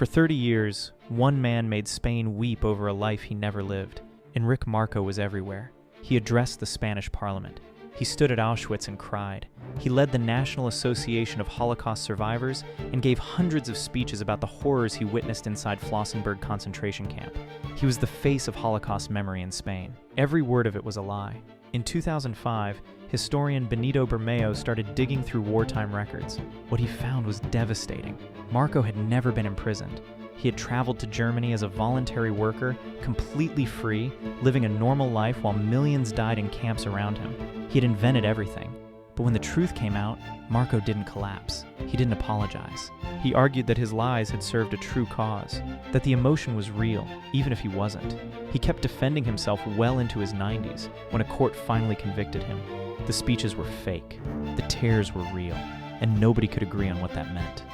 For 30 years, one man made Spain weep over a life he never lived. Enrique Marco was everywhere. He addressed the Spanish parliament. He stood at Auschwitz and cried. He led the National Association of Holocaust Survivors and gave hundreds of speeches about the horrors he witnessed inside Flossenbürg concentration camp. He was the face of Holocaust memory in Spain. Every word of it was a lie. In 2005, historian Benito Bermeo started digging through wartime records. What he found was devastating. Marco had never been imprisoned. He had traveled to Germany as a voluntary worker, completely free, living a normal life while millions died in camps around him. He had invented everything. But when the truth came out, Marco didn't collapse. He didn't apologize. He argued that his lies had served a true cause, that the emotion was real, even if he wasn't. He kept defending himself well into his 90s, when a court finally convicted him. The speeches were fake. The tears were real, and nobody could agree on what that meant.